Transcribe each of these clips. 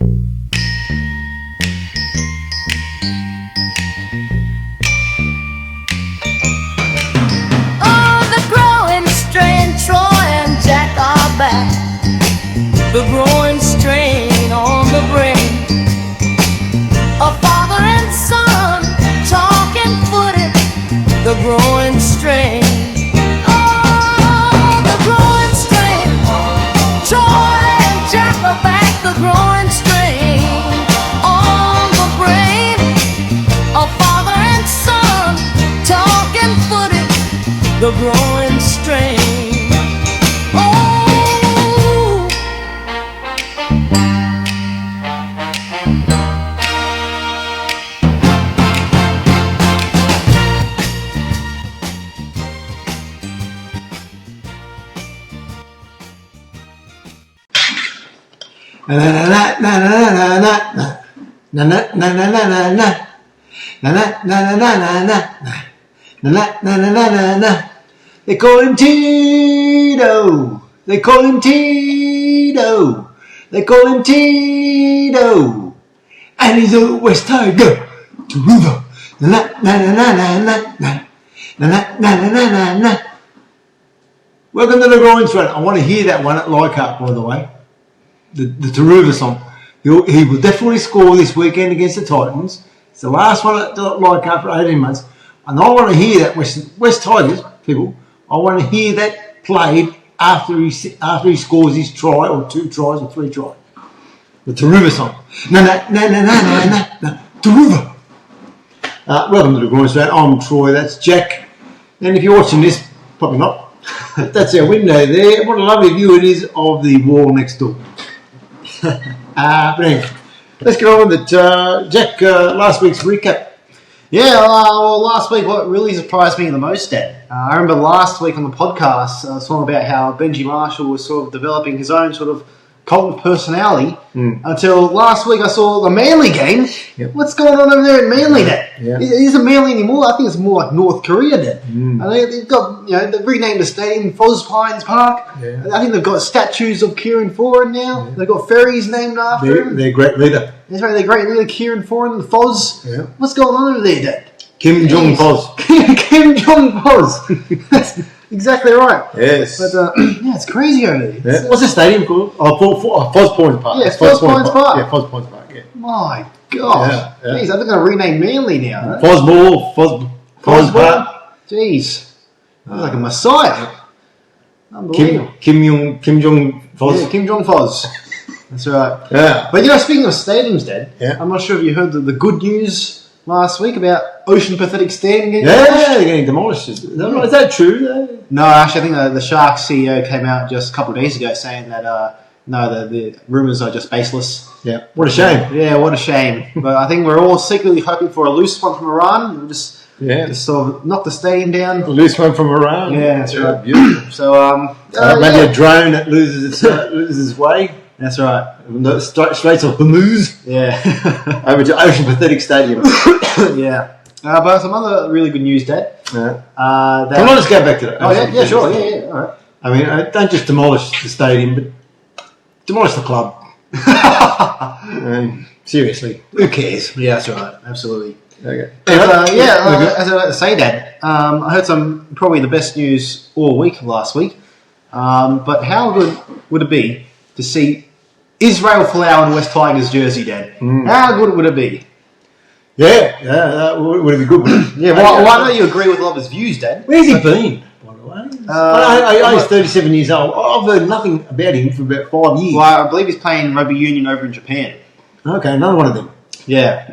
The groin strain on the brain. A father and son talking footed. The groin strain. Oh, the groin strain. Troy and Jack are back. The groin strain on the brain. A father and son talking footed. The groin strain. They call him Tito. They call him Tito. They call him Tito. And he's a West Tiger to River. Welcome to the Groin Strain. I want to hear that one at Leichhardt, by the way. The Taruva song. He will definitely score this weekend against the Titans. It's the last one at Leichhardt for 18 months. And I want to hear that West Tigers, people, I want to hear that played after he scores his try, or 2 tries, or 3 tries. The Taruva song. Taruva. Welcome to the Groin Strain. I'm Troy, that's Jack. And if you're watching this, probably not. That's our window there. What a lovely view it is of the wall next door. But anyway, let's get on with it. Jack, last week's recap. Yeah, well, last week what really surprised me the most, Dad. I remember last week on the podcast, I was talking about how Benji Marshall was sort of developing his own sort of cult of personality until last week I saw the Manly game. Yep. What's going on over there in Manly, Dad? Yeah. It isn't Manly anymore. I think it's more like North Korea, Dad. And they've got, they've renamed the stadium Fozball Park. Yeah. I think they've got statues of Keiran Foran now. Yeah. They've got ferries named after him. Their great leader. That's right, their great leader, Keiran Foran, the Foz. Yeah. What's going on over there, Dad? Jong Foz. Kim Jong Foz. That's exactly right. Yes. But it's crazy over there. Yeah. What's the stadium called? Fozball Park. Yeah, Fozball Park. Yeah, Fozball Park. Yeah. My gosh. Yeah. Jeez, I think I'm going to rename Manly now. Fozball. Jeez. Like a messiah. Unbelievable. Kim Jong Foz. Yeah, Kim Jong Foz. That's right. Yeah. But speaking of stadiums, Dad, I'm not sure if you heard the good news last week about Ocean Pathetic Stadium. They're getting demolished. Is that true? No, actually, I think the Sharks CEO came out just a couple of days ago saying that the rumours are just baseless. Yeah. What a shame. Yeah, what a shame. But I think we're all secretly hoping for a loose one from Iran. We'll just sort of knock the stadium down. A loose one from Iran. Yeah, that's right. Beautiful. So maybe a drone that loses its way. That's right. The Straits of Hormuz. Yeah. Over to Ocean Pathetic Stadium. Yeah. But some other really good news, Dad. Yeah. Come on, let's go back to that. Oh, yeah, sure. Yeah, all right. I mean, don't just demolish the stadium, but demolish the club. Seriously. Who cares? Yeah, that's right. Absolutely. Okay. As I say, Dad, I heard probably the best news all week last week. But how good would it be to see Israel Folau in West Tigers jersey, Dad? How good would it be? Yeah, that would be good. Yeah, why don't you agree with a lot of his views, Dad? Where's he been, by the way? He's 37 years old. I've heard nothing about him for about 5 years. Well, I believe he's playing rugby union over in Japan. Okay, another one of them. Yeah.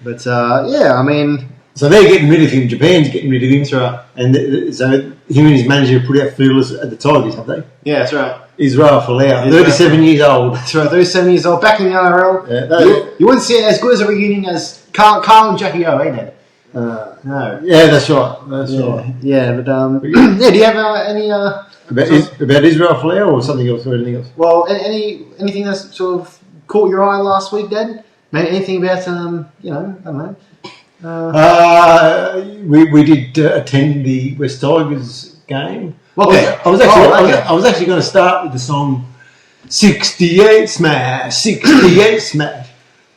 But, I mean... So they're getting rid of him. Japan's getting rid of him. That's right. And so him and his manager put out feelers at the Tigers, have they? Yeah, that's right. Israel Folau, 37 years old. That's right, 37 years old, back in the NRL. Yeah, you wouldn't see it as good as a reunion as Carl and Jackie O, ain't it? No. Yeah, that's right. Right. Yeah, but do you have any about Israel Folau or something else or anything else? Well, anything that's sort of caught your eye last week, Dad? Maybe anything about I don't know. We did attend the West Tigers game. Okay. I was actually going to start with the song 68 smash, 68 smash.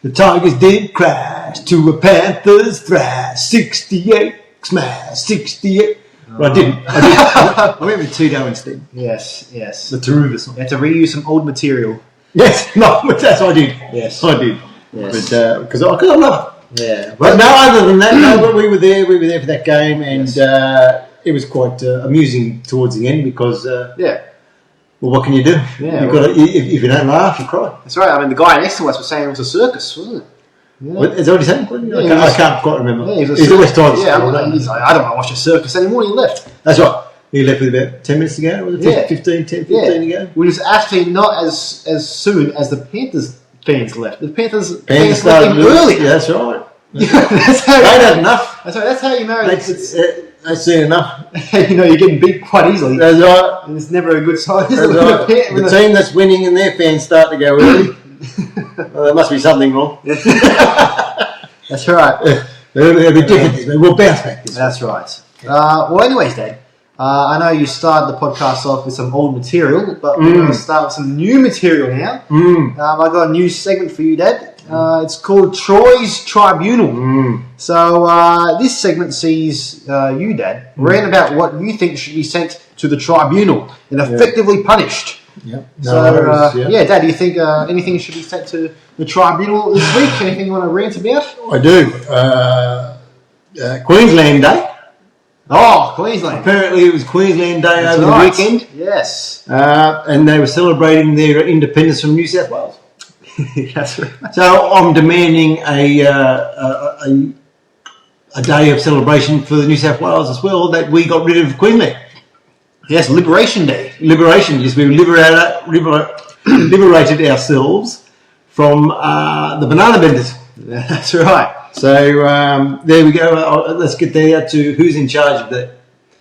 The Tigers did crash to a Panthers thrash. 68 smash, 68. Well, I didn't. I went with Tito instead. Yes. The Taruva song. You had to reuse some old material. Yes, no, that's what I did. Yes. I did. Yes. But because I love it. Yeah. But no, other than that, no. But we were there for that game, and it was quite amusing towards the end because. Well, what can you do? Yeah, You've got to, if you don't laugh, you cry. That's right. I mean, the guy next to us was saying it was a circus, wasn't it? Yeah. What, is that what he said? I can't quite remember. Yeah, he's the West Tigers. Yeah, he's like, I don't want to watch a circus anymore. He left. That's right. He left with about 10 minutes to go. Was it 15 to go? Which is actually not as soon as the Panthers fans left. The Panthers fans started left early. Yeah, that's right. That's how they had enough. That's how you know They've seen enough. You know, you're getting beat quite easily. That's right. And it's never a good sign. That's right. The team that's winning and their fans start to go early. Well, there must be something wrong. That's right. It'll be different this week. We'll bounce back this week. That's right. Well, anyways, Dad, I know you started the podcast off with some old material, but we're going to start with some new material now. I got a new segment for you, Dad. It's called Troy's Tribunal. So this segment sees you, Dad, rant about what you think should be sent to the tribunal and effectively punished. Yep. Dad, do you think anything should be sent to the tribunal this week? Anything you want to rant about? I do. Queensland Day. Oh, Queensland. Apparently it was Queensland Day over the weekend. Yes. And they were celebrating their independence from New South Wales. That's right. So I'm demanding a day of celebration for the New South Wales as well, that we got rid of Queensland. Yes, Liberation Day. Liberation, yes, we liberated ourselves from the banana benders. That's right. So there we go. Let's get there to who's in charge of that.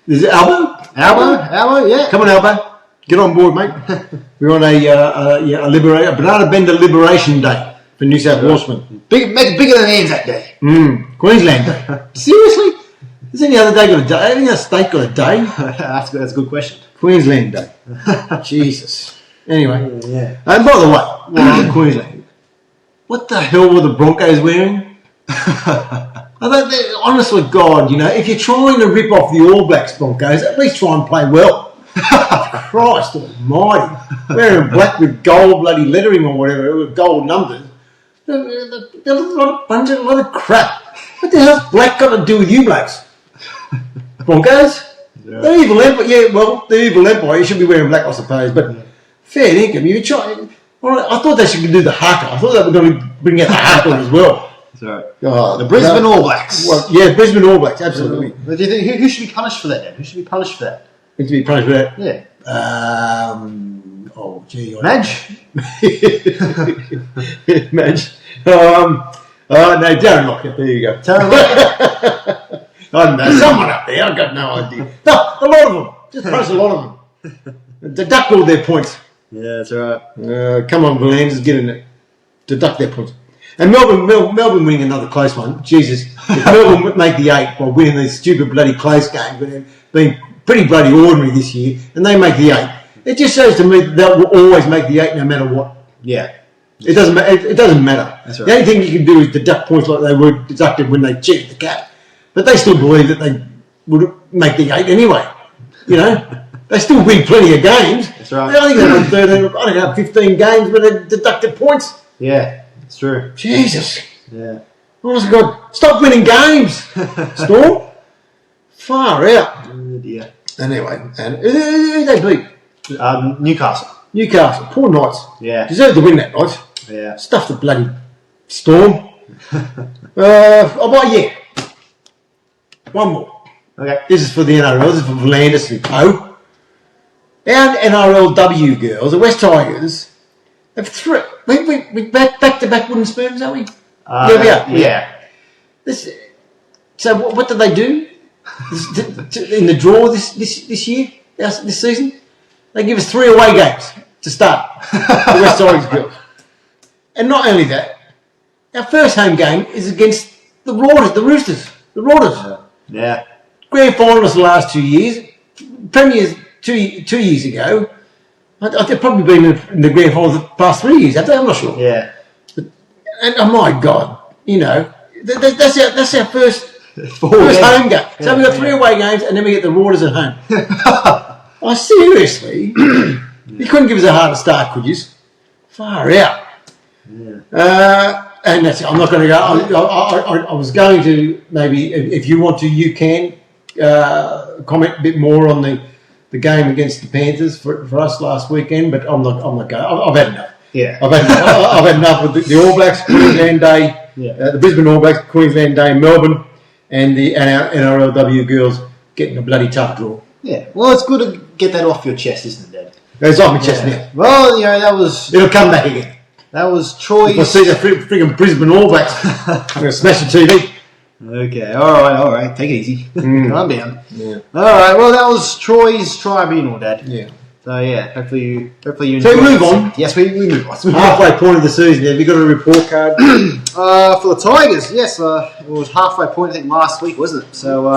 Is it Albo? Albo, yeah. Come on, Albo. Get on board, mate. We're on a banana bender liberation day for New South Walesmen. Make it bigger than Anzac Day. Queensland Day. Seriously? Has any other day got a day? Any other state got a day? That's a good question. Queensland Day. Jesus. Anyway. Yeah. And by the way, while I'm in Queensland, what the hell were the Broncos wearing? Honestly, God, you know, if you're trying to rip off the All Blacks Broncos, at least try and play well. Christ almighty. Wearing black with gold bloody lettering or whatever, with gold numbers. They're a lot of crap. What the hell's black got to do with you blacks? Broncos? Yeah. The evil empire. Yeah, well, the evil empire, you should be wearing black, I suppose, but fair income. You try. I thought they should do the haka. I thought they were going to bring out the haka as well. That's right. Oh, the Brisbane All Blacks. Well, yeah, Brisbane All Blacks, absolutely. But do you think who should be punished for that, then? Who should be punished for that? Who should be punished for that? Yeah. Madge. Madge. No, Darren Lockett. There you go. Darren Lockett. I don't know. Someone up there. I've got no idea. No, a lot of them. Just punish a lot of them. Deduct all their points. Yeah, that's right. Come on, Vallanders, get in it. Deduct their points. And Melbourne winning another close one. Jesus. If Melbourne make the 8 by winning these stupid bloody close games, but they've been pretty bloody ordinary this year, and they make the 8. It just shows to me that they'll always make the 8 no matter what. Yeah. It doesn't matter. That's right. The only thing you can do is deduct points like they were deducted when they cheated the cap. But they still believe that they would make the 8 anyway. You know? They still win plenty of games. That's right. I think they won 13, 15 games, but they deducted points. Yeah, it's true. Jesus. Yeah. Honest to God, stop winning games, Storm. Far out. Oh dear. Anyway, and who they beat? Newcastle. Poor Knights. Yeah. Deserved to win that night. Yeah. Stuff the bloody Storm. Yeah. One more. Okay. This is for the NRL. This is for Vallanders and Co. Our NRLW girls, the West Tigers, have we back to back wooden spoons, are we? Yeah, we are. Yeah. So what did they do in the draw this year, this season? They give us 3 away games to start. The West Tigers girls. And not only that, our first home game is against the Roosters. The Roosters. Yeah. Grand finalists the last 2 years. Premiers 2 years ago. They've probably been in the grand finals the past 3 years, have they? I'm not sure. Yeah. And oh my God, that's our first home game. So we've got 3 away games, and then we get the Raiders at home. Oh, seriously? You couldn't give us a harder start, could you? Far out. Yeah. And that's it. I'm not going to go. I was going to maybe, if you want to, you can comment a bit more on the game against the Panthers for us last weekend. But I'm not going. I've had enough. Yeah. I've had enough with the All Blacks Queensland Day, the Brisbane All Blacks Queensland Day, Melbourne, and our NRLW girls getting a bloody tough draw. Yeah. Well, it's good to get that off your chest, isn't it, Dad? It's off my chest now. Well, that was... It'll come back again. That was Troy's... If I see the friggin' Brisbane All Blacks, I'm going to smash the TV. Okay, all right. Take it easy. Calm down. Yeah. All right, well, that was Troy's tribunal, Dad. Yeah. So, yeah, hopefully you enjoyed. So we move on. Yes, we move on. Halfway point of the season. Have you got a report card? For the Tigers, yes. It was halfway point, I think, last week, wasn't it? So,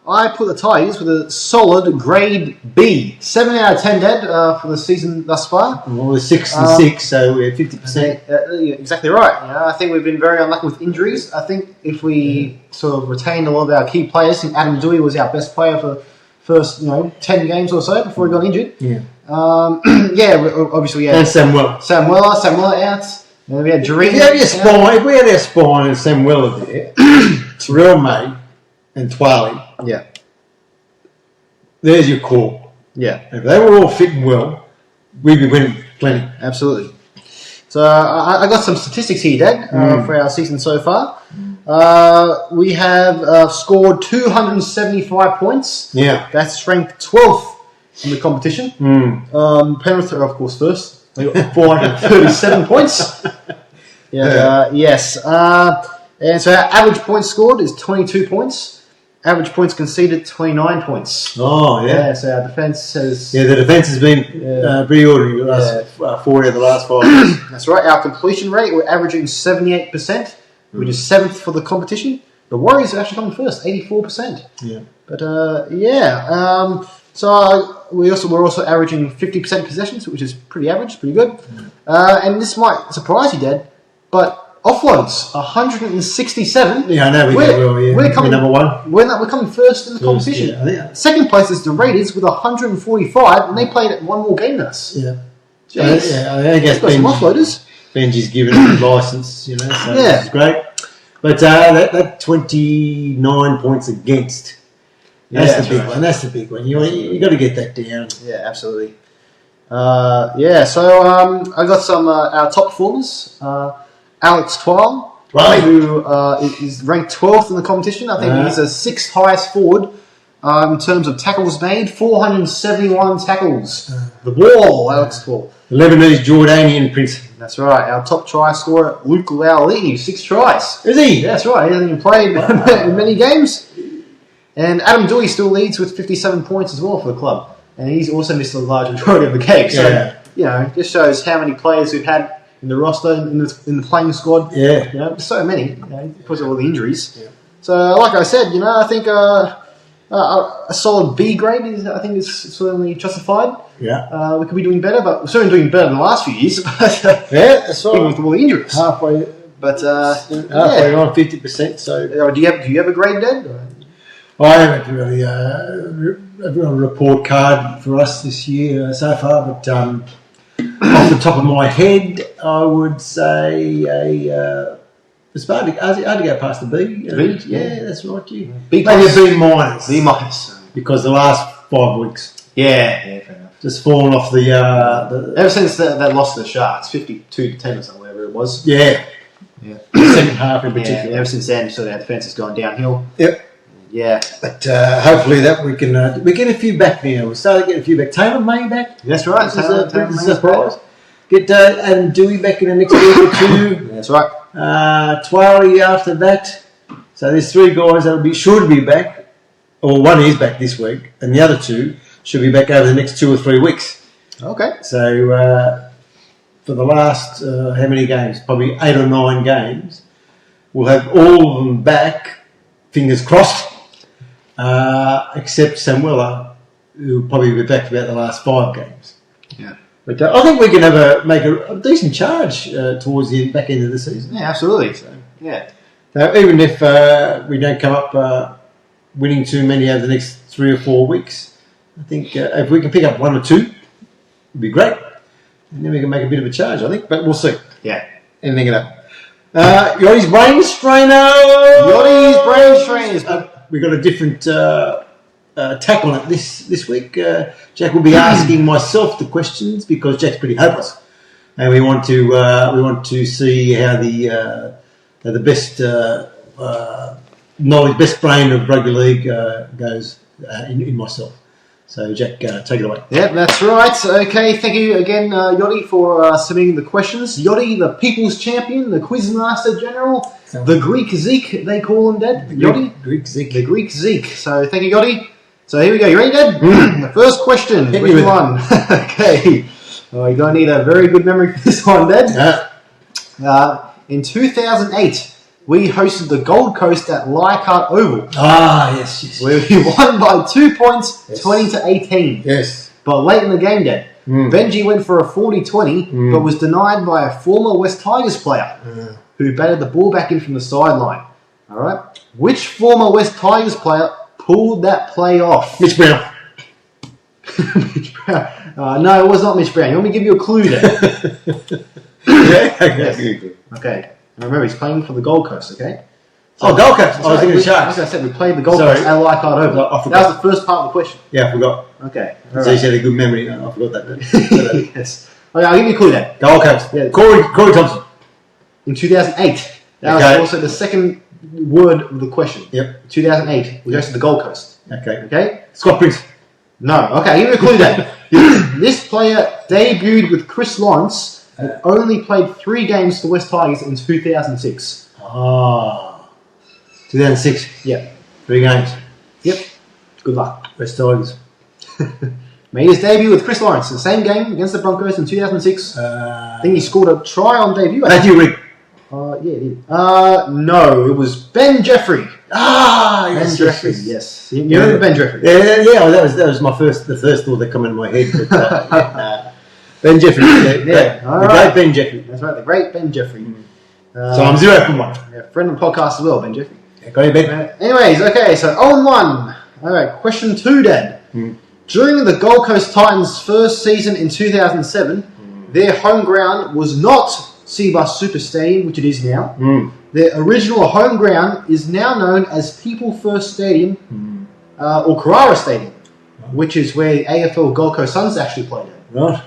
I put the Tigers with a solid grade B. 7 out of 10, Dad, for the season thus far. Well, we're 6 and 6, so we're 50%. Exactly right. I think we've been very unlucky with injuries. I think if we sort of retained a lot of our key players, I think Adam Dewey was our best player for the first 10 games or so before he got injured. Yeah. Obviously we had And Samuel. Samuel out. And we had Jareen. If we had our spine and Samuel there, Terrell May and Twali. Yeah. There's your core. Yeah. If they were all fit and well, we'd be winning plenty. Absolutely. So I got some statistics here, Dad, for our season so far. We have scored 275 points. Yeah. That's ranked 12th in the competition. Penrith are, of course, first. They got 437 points. Yes. And so our average points scored is 22 points. Average points conceded, 29 points. Oh, yeah. So our defence has... Yeah, the defence has been pretty ordinary the last 4 of the last 5 years. That's right. Our completion rate, we're averaging 78%, which is 7th for the competition. The Warriors are actually coming first, 84%. Yeah. But, so we're also averaging 50% possessions, which is pretty average, pretty good. And this might surprise you, Dad, but offloads, 167. Yeah, I know we did well, yeah. We're coming number 1. We're coming first in the competition. Yeah, I think. Second place is the Raiders with 145, and they played one more game than us. Yeah. Jeez. I guess got some offloaders. Benji's given it a licence, so it's great. But that 29 points against, that's the big one. That's the big one. You got to get that down. Yeah, absolutely. So I got some our top performers. Alex Twal, who is ranked 12th in the competition. I think he's the 6th highest forward in terms of tackles made. 471 tackles. The wall, Alex Twal. The Lebanese Jordanian prince. That's right. Our top try scorer, Luke Lowley, 6 tries. Is he? That's right. He hasn't even played in many games. And Adam Dewey still leads with 57 points as well for the club. And he's also missed a large majority of the games. So, it just shows how many players we've had in the roster, in the playing squad. Yeah. So many, because of all the injuries. Yeah. So, like I said, I think a solid B grade is certainly justified. Yeah. We could be doing better, but we're certainly doing better than the last few years. That's right. Even with all the injuries. Halfway on 50%. So, do you have a grade, Dad? I haven't really a report card for us this year so far, but off the top of my head, I would say it's hard to go past the B. B? Yeah, that's right. Yeah. B+. Maybe a B minus. B minus. Because the last 5 weeks. Yeah, fair enough. Just fallen off the ever since that loss to the Sharks, 52-10 or something, whatever it was. Yeah. Second half in particular. Ever since then, our defence has gone downhill. Yep. Yeah. But hopefully that we get a few back now. We're starting to get a few back. Taylor May back. That's right. This is a surprise. Get Adam Dewey back in the next week or 2. That's right. Twali after that. So there's 3 guys that should be back. Or one is back this week, and the other 2 should be back over the next 2 or 3 weeks. Okay. So for the last how many games? Probably 8 or 9 games. We'll have all of them back. Fingers crossed. Except Samuela, We'll probably be back for about the last 5 games. Yeah. But I think we can make a decent charge towards the back end of the season. Yeah, absolutely. So, yeah. Now, even if we don't come up winning too many over the next 3 or 4 weeks, I think if we can pick up 1 or 2, it'd be great. And then we can make a bit of a charge, I think. But we'll see. Yeah. Anything it up. Yotti's Brainstrainers! Yotti's Brainstrainers. We've got a different tack on it this week. Jack will be asking myself the questions because Jack's pretty hopeless. And we want to see how the best knowledge, best brain of rugby league goes in myself. So, Jack, take it away. Yeah, that's right. Okay, thank you again, Yioti, for submitting the questions. Yioti, the People's Champion, the Quizmaster General, the Greek Zeke, they call him, Dad. Yioti? Greek Zeke. The Greek Zeke. So, thank you, Yioti. So, here we go. You ready, Dad? The first question. Hit Which me with one? Okay. Oh, you're going to need a very good memory for this one, Dad. In 2008, we hosted the Gold Coast at Leichhardt Oval. Ah, yes. We won by 2 points, Yes. 20-18. Yes. But late in the game, Dad, Benji went for a 40-20, but was denied by a former West Tigers player who batted the ball back in from the sideline. All right. Which former West Tigers player pulled that play off? Mitch Brown. Mitch Brown. No, it was not Mitch Brown. You want me to give you a clue there? Yeah. Yes. Okay. And remember, he's playing for the Gold Coast, okay? Oh, Gold Coast. I was thinking of Sharks. As I said, we played the Gold Sorry. Coast at Leichhardt Oval. No, I forgot. That was the first part of the question. Yeah, I forgot. Okay. So you said a good memory. No, I forgot that. Yes. Okay, I'll give you a clue then. Gold Coast. Yeah. Corey Thompson. In 2008. That Okay. was also the second word of the question. Yep. 2008. We hosted the Gold Coast. Okay. Okay? Scott Prince. No. Okay, I'll give you a clue then. This player debuted with Chris Lawrence and only played 3 games for West Tigers in 2006. Ah. 2006. Yeah. 3 games. Yep. Good luck. West Tigers. Made his debut with Chris Lawrence in the same game against the Broncos in 2006. I think he scored a try on debut. Matthew Rigg. Yeah, he did. No, it was Ben Jeffrey. Ah, Ben yes, Jeffrey, yes. yes. You remember Ben Jeffrey? Yeah. That was the first thought that came into my head. But, Ben Jeffrey. Yeah. All The right. great Ben Jeffrey. That's right, the great Ben Jeffrey. So I'm 0 from 1. Yeah, friend of the podcast as well, Ben Jeffrey. Go ahead, Ben. Anyways, okay, so 0-1. All right, question 2, Dad. During the Gold Coast Titans' first season in 2007, their home ground was not Seabus Super Stadium, which it is now. Their original home ground is now known as People First Stadium or Carrara Stadium, which is where the AFL Gold Coast Suns actually played at. Right.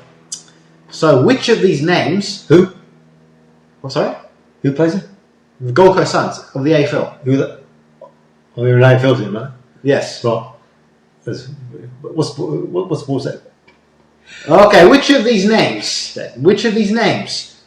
So, which of these names? Who? What, sorry? Who plays it? The Gold Coast Suns of the AFL. Who? Oh, you're an AFL team, mate. Yes. Right. What sport's that? Okay, which of these names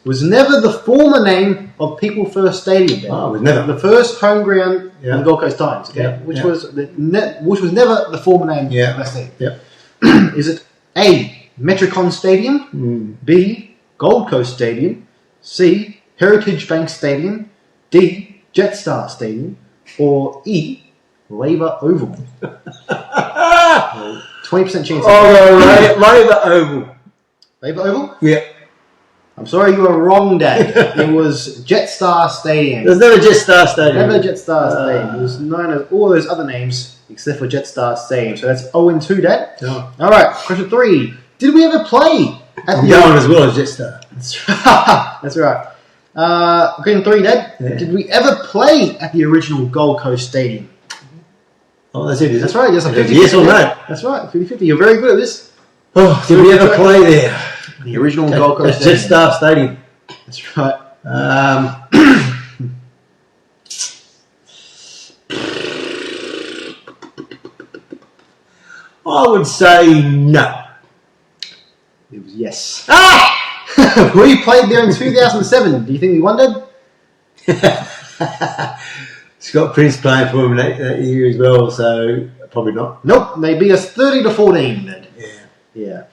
was never the former name of People First Stadium? Then? Oh, it was never. The first home ground Yeah. of the Gold Coast Titans. Okay, Yeah, which yeah. was which was never the former name Yeah. of that stadium. Yeah. Is it A, Metricon Stadium, B, Gold Coast Stadium, C, Heritage Bank Stadium, D, Jetstar Stadium, or E, Labour Oval? 20% chance. Labour Oval. Labour Oval? Yeah. I'm sorry, you were wrong, Dad. It was Jetstar Stadium. There's never Jetstar Stadium. Never Jetstar Stadium. It was known as all those other names except for Jetstar Stadium. So that's 0-2, Dad. Oh. All right, question 3. Did we ever play at I'm going as well as Jetstar. That's right. Question 3, Dad. Yeah. Did we ever play at the original Gold Coast Stadium? Oh, that's it, is it? That's right. Yes, a 50-50, Yes or no? Dad. That's right. 50-50. You're very good at this. Oh, did we ever play there? The original Gold Coast At Stadium. Jetstar Stadium. That's right. I would say no. It was yes. Ah! We played there in 2007. Do you think we won, Dad? Scott Prince playing for him that year as well, so probably not. Nope. They beat us 30-14, Dad. Yeah. Yeah.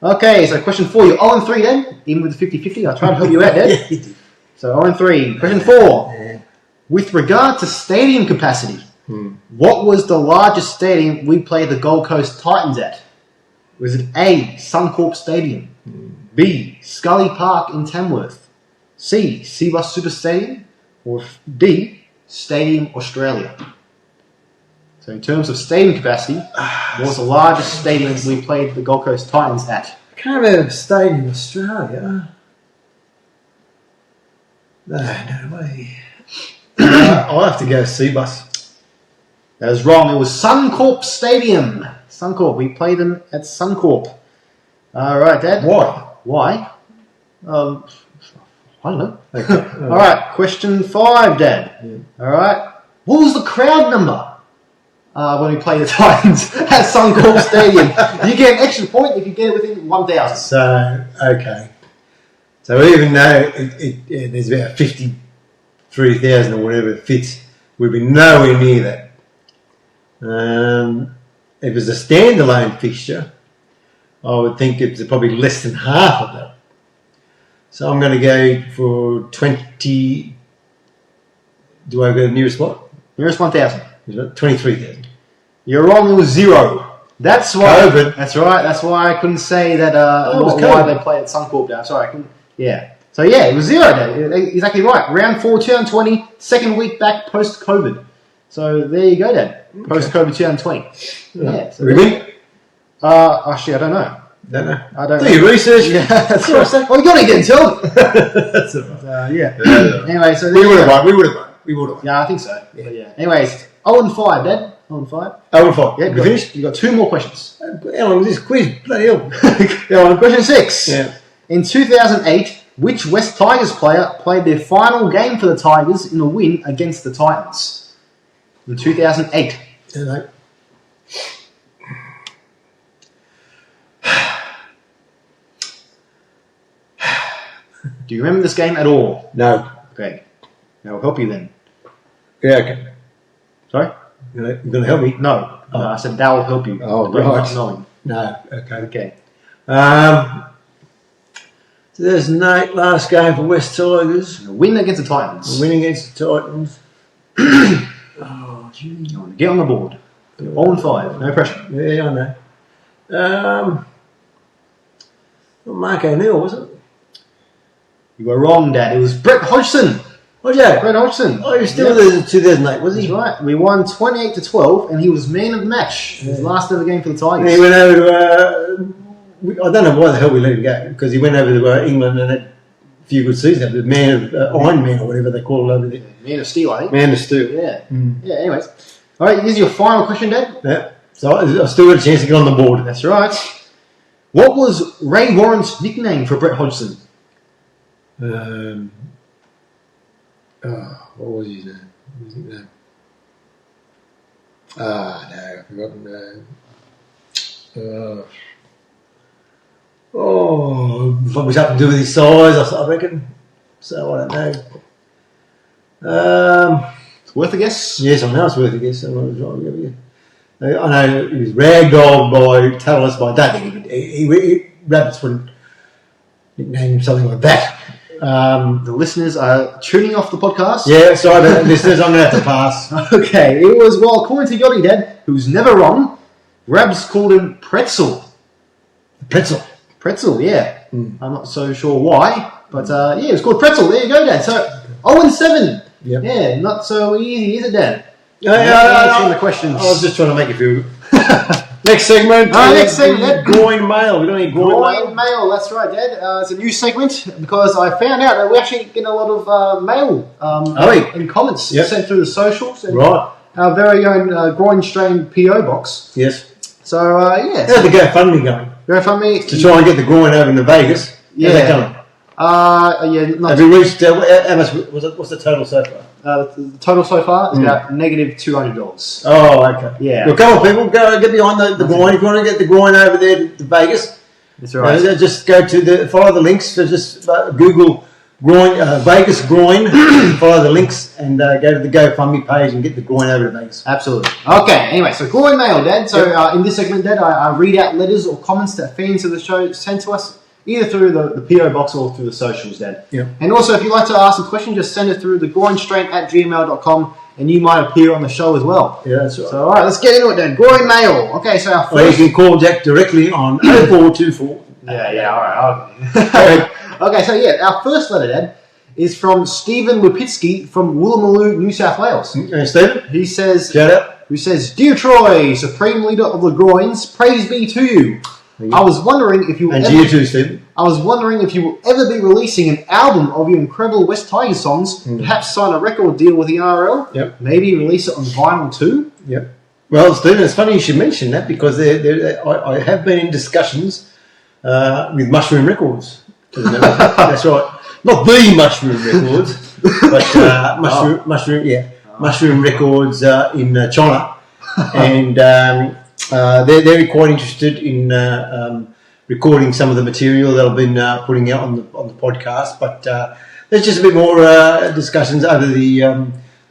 Okay, so question 4. You're 0-3, Dad. Even with the 50-50. I'll try to help you out, Dad. Yeah, you did. So 0-3. Question 4. Yeah. With regard to stadium capacity, what was the largest stadium we played the Gold Coast Titans at? Was it A, Suncorp Stadium, B, Scully Park in Tamworth, C, Cbus Super Stadium, or D, Stadium Australia? So in terms of stadium capacity, what was the largest stadium we played the Gold Coast Titans at? I can't remember Stadium Australia. No way. I'll have to go Cbus. That was wrong. It was Suncorp Stadium. Suncorp. We played them at Suncorp. All right, Dad. Why? I don't know. Okay. All right. Question 5, Dad. Yeah. All right. What was the crowd number when we played the Titans at Suncorp Stadium? You get an extra point if you get it within 1,000. So, okay. So even though there's about 53,000 or whatever it fits, we'd be nowhere near that. If it was a standalone fixture, I would think it's probably less than half of that. So I'm going to go for 20. Do I go to the nearest what? Nearest 1,000. 23,000. You're wrong. It was 0. That's why. COVID. That's right. That's why I couldn't say that. it was why COVID. they played at Suncorp. Dad. Sorry, I couldn't. Yeah. So yeah, it was 0, Dad. Exactly right. Round 4, 2020, second week back post COVID. So there you go, Dad. Post COVID 2020. Yeah. So we win? actually, I don't know. Don't know. I don't Do know. your research. Yeah, that's right. Well, you got to get until. That's all right. Yeah. Anyway, so We there would you have go. won. We would have won. We would have won. Yeah, I think so. But yeah. Anyways, 0-5, Dad. 0-5. Oh, 5. Yeah, We finished? You got 2 more questions. How long is this quiz? Bloody hell. Go on, question 6. Yeah. In 2008, which West Tigers player played their final game for the Tigers in a win against the Titans? In 2008. Hello. Do you remember this game at all? No. Okay. I'll help you then. Yeah, okay. Sorry? You're going to help me? No. Oh. I said that will help you. Oh, By right. not knowing. No. Okay. Okay. 2008, last game for West Tigers. A win against the Titans. Winning against the Titans. Oh, gee. Get on the board. 0-5. No pressure. Yeah, I know. Mark O'Neill, was it? You were wrong, Dad. It was Brett Hodgson. Was that? Brett Hodgson. Oh, he was still there in 2008, was That's he? right. We won 28-12, and he was man of the match. His last ever game for the Tigers. And he went over to, I don't know why the hell we let him go, because he went over to England and had a few good seasons. The man of Iron Man or whatever they call it over there. Man of Steel, I think. Man of Steel. Yeah. Yeah, anyways. All right, here's your final question, Dad. Yeah. So I've still got a chance to get on the board. That's right. What was Ray Warren's nickname for Brett Hodgson? What was his name? What was his name? No, I've forgotten. What was something to do with his size, I reckon. So I don't know. It's worth a guess. Yes, I know it's worth a guess. I know he was ragdolled by Talos, but I don't think he Rabbits wouldn't nickname him something like that. The listeners are tuning off the podcast. Yeah, sorry about that, listeners, I'm going to have to pass. Okay, it was, well, according to Yioti, Dad, who's never wrong, Rabs called him Pretzel. Pretzel. Pretzel, yeah. I'm not so sure why, but yeah, it was called Pretzel. There you go, Dad. So, 0-7. Yep. Yeah, not so easy, is it, Dad? Yeah, the questions. I was just trying to make you feel. Next segment. Next segment. Groin mail. We don't need groin Groin mail, that's right, Dad. It's a new segment because I found out that we actually get a lot of mail and comments sent through the socials. And right. Our very own Groin Strain PO box. Yes. So, yeah. How's the GoFundMe going? GoFundMe. To try and get the groin over to Vegas. Yeah. How's that going? Not Have you reached, how much was it, what's the total so far? the total so far is about negative $200. Oh, okay. Yeah. Well, come on, people, go get behind the groin. If you want to get the groin over there to Vegas, that's right. Just go to follow the links. So just Google groin, Vegas groin, follow the links, and go to the GoFundMe page and get the groin over to Vegas. Absolutely. Okay, anyway, so groin mail, Dad. So in this segment, Dad, I read out letters or comments that fans of the show send to us, either through the PO box or through the socials, Dad. Yeah. And also, if you'd like to ask a question, just send it through the groinstrain@gmail.com, and you might appear on the show as well. Yeah, that's right. So, all right, let's get into it then. Groin mail. Okay, so our Or you first... can call Jack directly on 0424. Yeah, all right. Okay, so yeah, our first letter, Dad, is from Stephen Lupitsky from Woolloomooloo, New South Wales. Stephen, He says... shout out. Who says, Dear Troy, Supreme Leader of the Groins, praise be to you. I was wondering if you And to you too, Stephen. I was wondering if you will ever be releasing an album of your incredible West Tigers songs, perhaps sign a record deal with the NRL, Yep. maybe release it on vinyl too. Yep. Well, Stephen, it's funny you should mention that because I have been in discussions with Mushroom Records. That's right. Not the Mushroom Records, but Mushroom Records in China, and they're quite interested in recording some of the material that I've been putting out on the podcast. But there's just a bit more discussions over the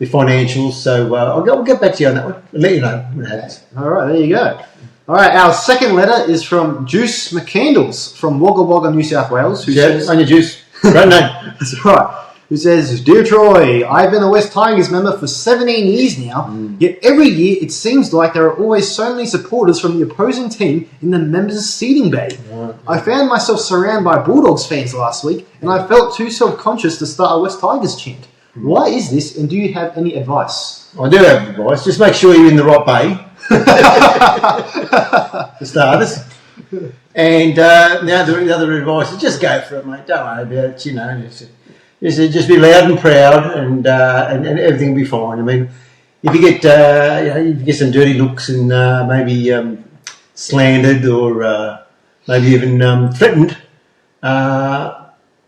financials, so I'll get back to you on that one. I'll let you know when it happens. All right, there you go. All right, our second letter is from Juice McCandles from Wagga Wagga, New South Wales, who says... on your juice. Great name. That's right. Who says, Dear Troy, I've been a West Tigers member for 17 years now, yet every year it seems like there are always so many supporters from the opposing team in the members' seating bay. I found myself surrounded by Bulldogs fans last week, and I felt too self-conscious to start a West Tigers chant. Why is this, and do you have any advice? I do have advice. Just make sure you're in the right bay. For starters. And now the other advice is just go for it, mate. Don't worry about it, you know. Just be loud and proud, and everything will be fine. I mean, if you get some dirty looks and maybe slandered or maybe even threatened,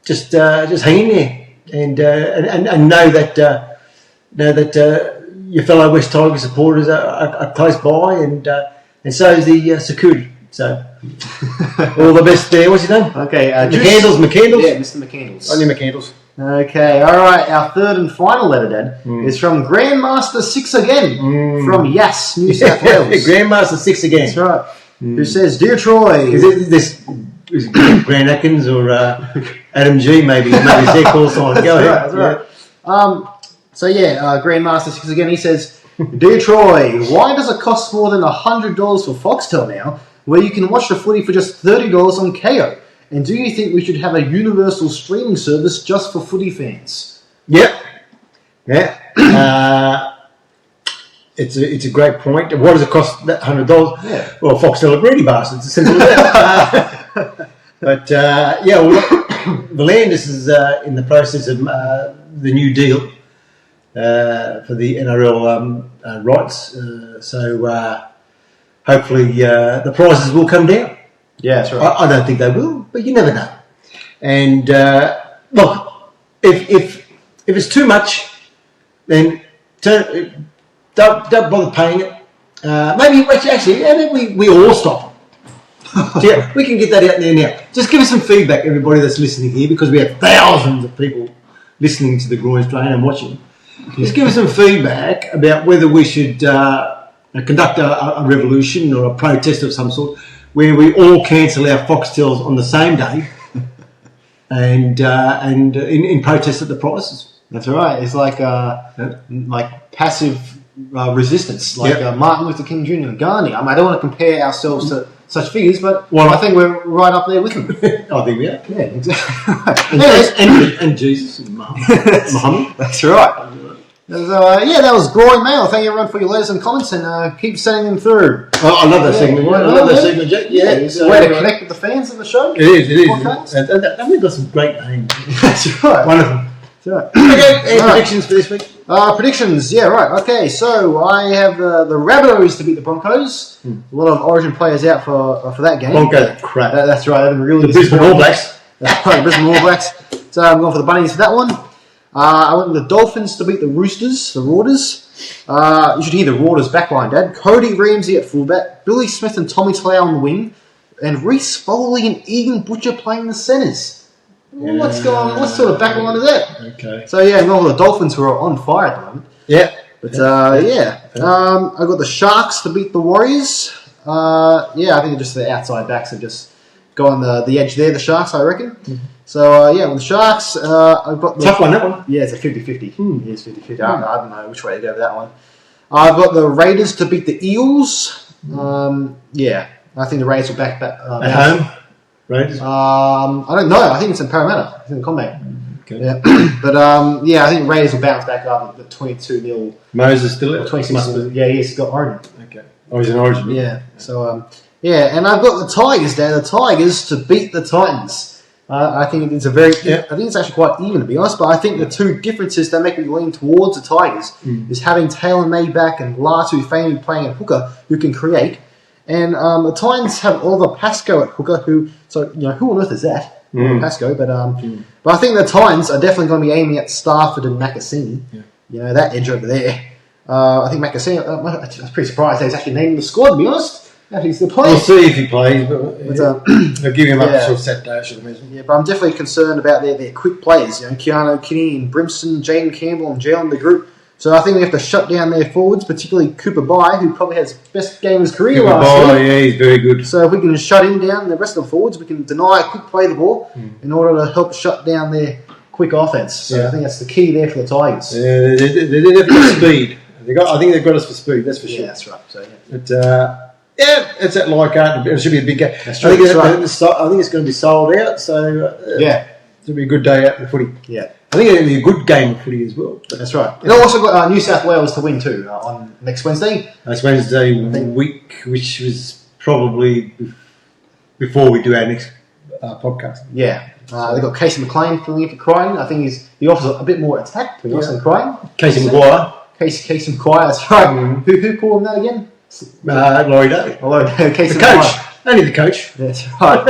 just hang in there and know that your fellow West Tigers supporters are close by, and so is the security. So all the best there. What's your name? Okay, McCandles. Yeah, Mr. McCandles. Only McCandles. Okay, all right. Our third and final letter, Dad, is from Grandmaster 6 again, from Yass, New South Wales. Grandmaster 6 again. That's right. Who says, Dear Troy... Is it Grant Atkins or Adam G, maybe his call sign. Go ahead. That's right. Grandmaster 6 again, he says, Dear Troy, why does it cost more than $100 for Foxtel now, where you can watch the footy for just $30 on KO? And do you think we should have a universal streaming service just for footy fans? Yep. Yeah. It's a great point. What does it cost, that $100? Yeah. Well, Foxtel are greedy bastards. It's as simple as that. But the Landis is in the process of the new deal for the NRL rights. So hopefully the prices will come down. Yeah, that's right. I don't think they will, but you never know. And look, if it's too much, then don't bother paying it. Maybe we all stop. Yeah, we can get that out there now. Just give us some feedback, everybody that's listening here, because we have thousands of people listening to the Groin Strain and watching. Just give us some feedback about whether we should conduct a revolution or a protest of some sort, where we all cancel our Foxtels on the same day, and in protest at the prices. That's right. It's like passive resistance, like Martin Luther King Jr. and Gandhi. I don't want to compare ourselves to such figures, but I think we're right up there with them. I think we are. Yeah, exactly. And Jesus and Muhammad. That's right. So, that was Groin Mail. Thank you everyone for your letters and comments, and keep sending them through. Oh, I love that segment. I love that segment, Jack. Yeah, it's a way to connect with the fans of the show. It is. And we've got some great names. That's right. Wonderful. That's right. Okay, any predictions for this week? Predictions, yeah, right. Okay, so I have the Rabbitohs to beat the Broncos. A lot of Origin players out for that game. Broncos, crap. That's right. They've been really the Brisbane All Blacks. The Brisbane All Blacks. So I'm going for the Bunnies for that one. I went with the Dolphins to beat the Roosters, the Rauders. You should hear the Rauders backline, Dad. Cody Ramsey at fullback, Billy Smith and Tommy Talau on the wing, and Reece Foley and Egan Butcher playing the centres. What's going on? What sort of backline is that? Okay. So I'm going with the Dolphins, who are on fire at the moment. Yeah. But I got the Sharks to beat the Warriors. I think just the outside backs are just go on the edge there, the Sharks, I reckon. So, with the Sharks, I've got... Tough one, that one. Yeah, it's a 50-50. It is 50-50. I don't know which way to go with that one. I've got the Raiders to beat the Eels. I think the Raiders will back at home? Raiders? I don't know. I think it's in Parramatta. It's in Combank. Okay. Yeah. But, I think Raiders will bounce back after the 22-0. Moses still there? 26-0. Yeah, he's got Origin. Okay. Oh, he's in Origin. Yeah. So, and I've got the Tigers there. The Tigers to beat the Titans. I think it's I think it's actually quite even, to be honest, but I think the two differences that make me lean towards the Tigers is having Taylor May back and Latu Fainu playing at hooker who can create. And the Titans have Oliver Pascoe at hooker who on earth is that? Pascoe, but I think the Titans are definitely going to be aiming at Stafford and Macassini. Yeah. That edge over there. I think Macassini, I was pretty surprised that he's actually named the squad, to be honest. He's the player. We'll see if he plays, but they'll give him up until Saturday, I should imagine. Yeah, but I'm definitely concerned about their quick players. Keanu Kinney and Brimson, Jaden Campbell and Jalen the group. So I think we have to shut down their forwards, particularly Cooper Bye, who probably has best game of his career last year. Yeah, he's very good. So if we can shut him down, the rest of the forwards, we can deny a quick play the ball in order to help shut down their quick offense. So I think that's the key there for the Tigers. Yeah, they've got speed. I think they've got us for speed, that's for sure. Yeah, that's right. So, But, it's at Leichhardt. It should be a big game. That's true. I think it's going to be sold out, so it'll be a good day out in the footy. Yeah. I think it'll be a good game of footy as well. That's right. And I've also got New South Wales to win too on next Wednesday. Next Wednesday week, which was probably before we do our next podcast. Yeah. They've got Casey McLean filling in for Groin. I think he offers a bit more attack to be honest than Groin. Casey Maguire. Casey McGuire, that's right. Who called him that again? Laurie Day. Casey the coach. Only the coach. That's right.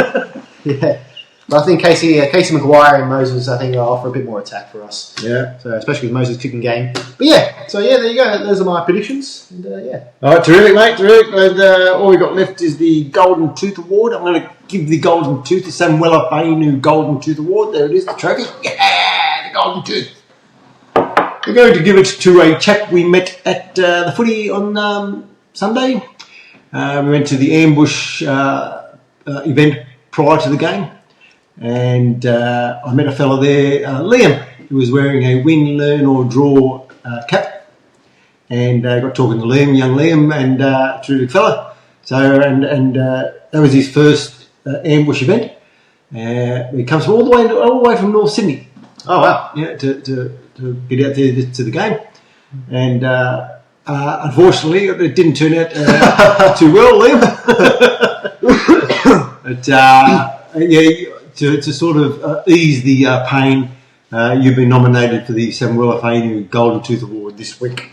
Yeah. But I think Casey Maguire and Moses, I think, offer a bit more attack for us. Yeah. So especially with Moses' kicking game. But there you go. Those are my predictions. And, All right, terrific, mate. Terrific. And all we've got left is the Golden Tooth Award. I'm going to give the Golden Tooth to Samuela Fainu Golden Tooth Award. There it is, the trophy. Yeah, the Golden Tooth. We're going to give it to a chap we met at the footy on Sunday. We went to the ambush event prior to the game. And I met a fellow there, Liam, who was wearing a win, learn or draw cap. And I got talking to Liam, young Liam, and terrific fella. So, and that was his first ambush event. He comes from all the way from North Sydney. Oh, wow. Yeah, to get out there to the game. And unfortunately, it didn't turn out too well, Liam. But, to sort of ease the pain, you've been nominated for the Samuela Fainu Golden Tooth Award this week.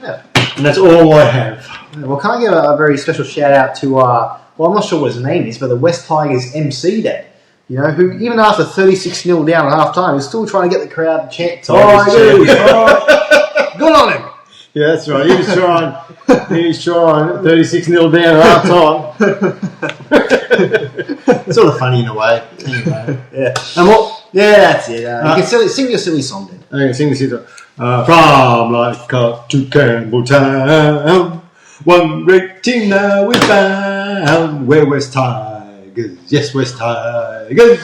Yeah. And that's all I have. Well, can I give a very special shout out to, I'm not sure what his name is, but the West Tigers MC Dad. Who even after 36-0 down at half time is still trying to get the crowd to chant. Good on him. Yeah, that's right. He was trying 36-0 down at half time. Sort of funny in a way. Anyway. Yeah. And what? Yeah, that's it. You can sing your silly song then. Okay, sing the silly song. From Leichhardt to Campbelltown, one great team now we found. We're West Tigers, yes, West Tigers.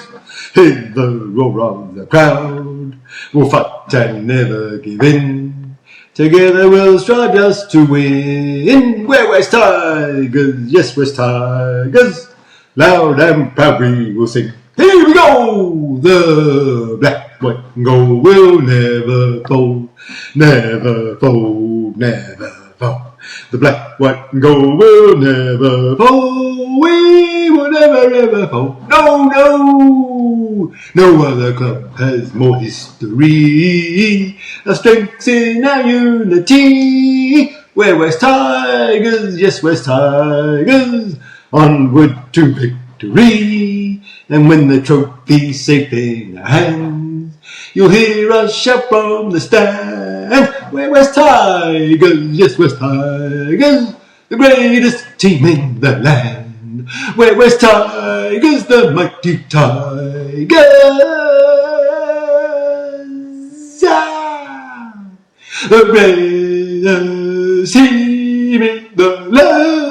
In the roar of the crowd, we'll fight and never give in. Together we'll strive just to win. We're West Tigers, yes, West Tigers. Loud and proud we will sing. Here we go! The black, white and gold will never fold. Never fold, never fold. The black, white and gold will never fold. We will never ever fold. No, no! No other club has more history. Our strength's in our unity. We're West Tigers, yes, West Tigers. Onward to victory. And when the trophy's safe in our hands, you'll hear us shout from the stand. We're West Tigers, yes, West Tigers, the greatest team in the land. We're West Tigers, the mighty Tigers. Ah, the greatest team in the land.